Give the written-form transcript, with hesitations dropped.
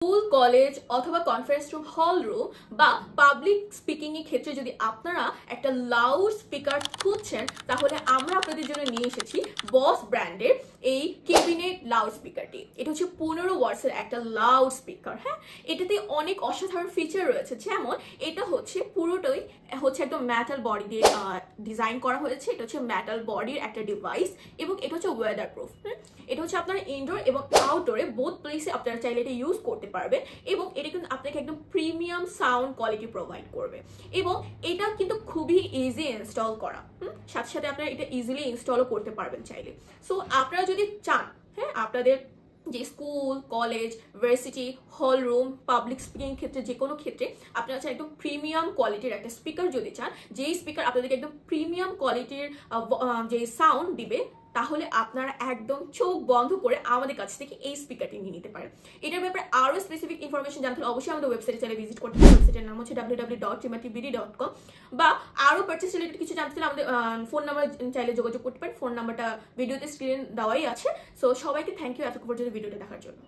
School college অথবা conference room hall room বা public speaking এর ক্ষেত্রে যদি আপনারা একটা লাউড স্পিকার খুঁজছেন তাহলে আমরা আপনাদের জন্য নিয়ে এসেছি বস ব্র্যান্ডের এই ক্যাবিনেট লাউড স্পিকারটি। এটা হচ্ছে 15 ওয়াটসের একটা লাউড স্পিকার। হ্যাঁ, এটাতে অনেক অসাধারণ ফিচার রয়েছে, যেমন এটা হচ্ছে পুরোটাই হচ্ছে একদম মেটাল বডি দিয়ে ডিজাইন করা হয়েছে। এটা হচ্ছে মেটাল বডির একটা ডিভাইস এবং এটা হচ্ছে ওয়েদার প্রুফ। এটা হচ্ছে আপনারা ইনডোর এবং আউটডোরে বোথ প্লেসে আপনারা চাইলে এটা ইউজ করতে পারবেন এবং এটা কিন্তু আপনাকে একদম প্রিমিয়াম সাউন্ড কোয়ালিটি প্রোভাইড করবে এবং এটা কিন্তু খুবই ইজি ইনস্টল করা। সাথে সাথে আপনারা এটা ইজিলি ইনস্টলও করতে পারবেন চাইলে। সো আপনারা যদি চান, হ্যাঁ, আপনাদের যে school college varsity hall room public speaking ক্ষেত্রে যে কোনো ক্ষেত্রে আপনারা চান একদম প্রিমিয়াম কোয়ালিটির একটা স্পিকার যদি চান, যেই স্পিকার আপনাদেরকে একদম প্রিমিয়াম কোয়ালিটির যে সাউন্ড দিবে, তাহলে আপনারা একদম চোখ বন্ধ করে আমাদের কাছ থেকে এই স্পিকারটি নিয়ে নিতে পারেন। এটার ব্যাপারে আরো স্পেসিফিক ইনফরমেশন জানতে হলে অবশ্যই আমাদের ওয়েবসাইটে চাইলে ভিজিট করতে পারেন। ওয়েবসাইটের নাম হচ্ছে www.trimatibd.com। বা আরো পারচেস রিলেটেড কিছু জানতে চাইলে আমাদের ফোন নাম্বার চাইলে যোগাযোগ করতে পারেন। ফোন নাম্বারটা ভিডিওতে স্ক্রিন দেওয়াই আছে। সো সবাইকে থ্যাংক ইউ এতক্ষণ পর্যন্ত ভিডিওটা দেখার জন্য।